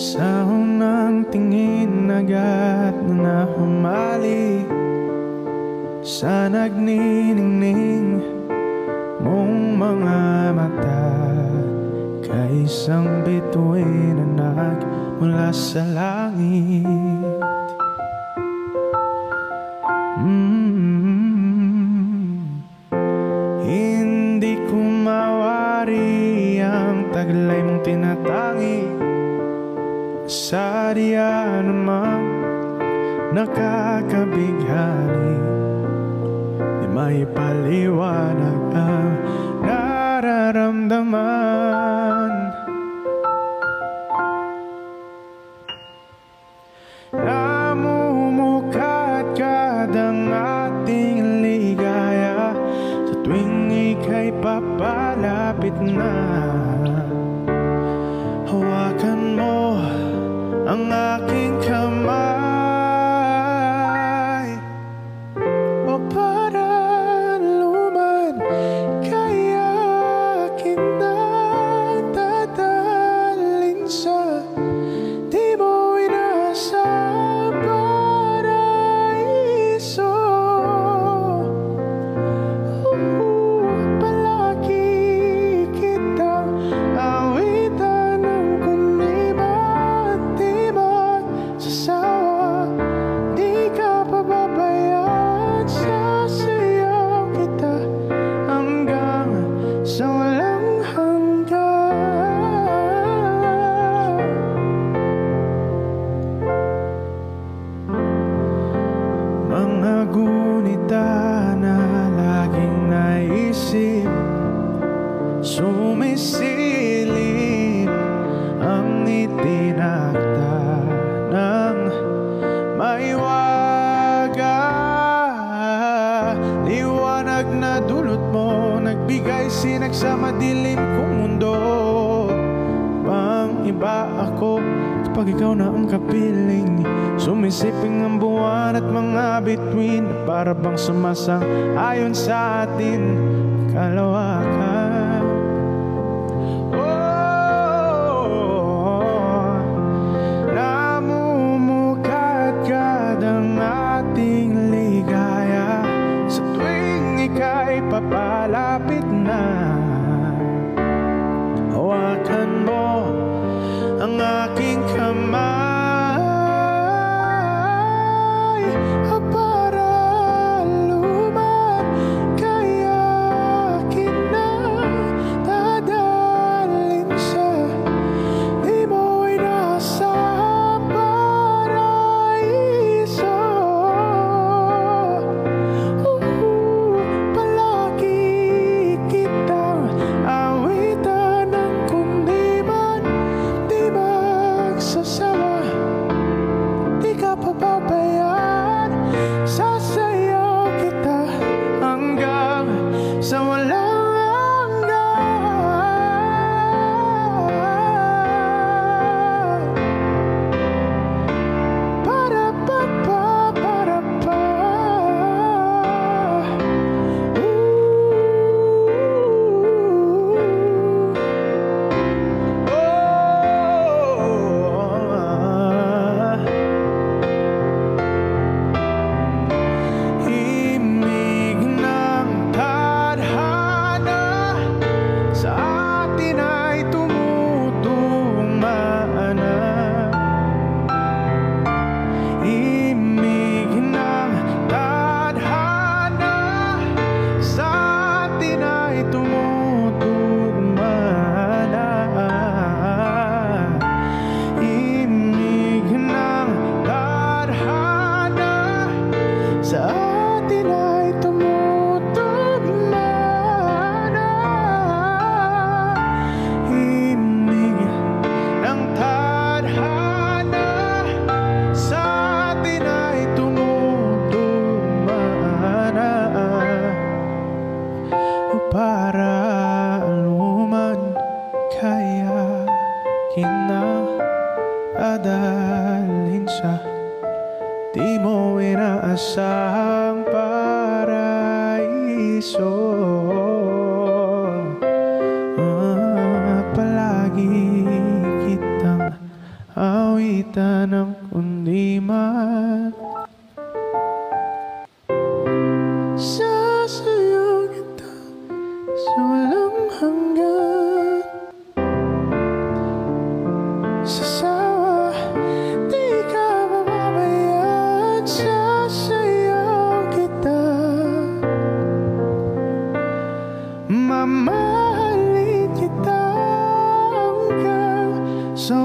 Sa unang tingin agad na humali sa nagniningning mong mga mata, kaisang bituin na nagmula sa langit. Hindi ko mawari ang taglay mong tinatangi sa diyan namang nakakabighani. Di maipaliwanag ang nararamdaman. Namumukadkad ang ating ligaya sa tuwing ika'y papalapit na. Hawakan mo ang aking kamay, o para luman kaya kinatadalin sa di mo inasang paraiso. Palagi kitang awitan ng kundi di magsasawa, di ka pababayaan. Sasayaw kita hanggang sa walang hanggan. Mga gunita na laging naisip, sumisilip ang itinakda ng maiwaga. Liwanag na dulot mo, nagbigay sinag sa madilim kong mundo. Pang iba ako kapag ikaw na ang kapiling, sumisiping ang buwan at mga bituin, para bang sumasang ayon sa atin kalawakan. Namumukadkad ang ating ligaya sa tuwing ika'y papalapit na. Hawakan mo ang aking kamay, para luman kaya kinatadalin sa di mo inasang paraiso. Palagi kitang awitan ng kundi man di magsasawa, di ka pababayaan. Sasayaw kita hanggang sa walang hanggan. Para pa pa, para pa. Himig ng tadhana sa atin ay tumutugmana. Himig ng tadhana sa atin ay tumutugmana. Himig ng tadhana sa atin ay tumutugmana. Himig ng tadhana sa atin ay tumutugmana. O para luman kaya kinatadalin sa di mo inaasahang paraiso. Palagi kitang awitan ng kundiman. Sasayaw kita sa walang hanggan. Sa sawa, di ka mababayaan. Sasayaw kita, mamahalin kita hanggang sa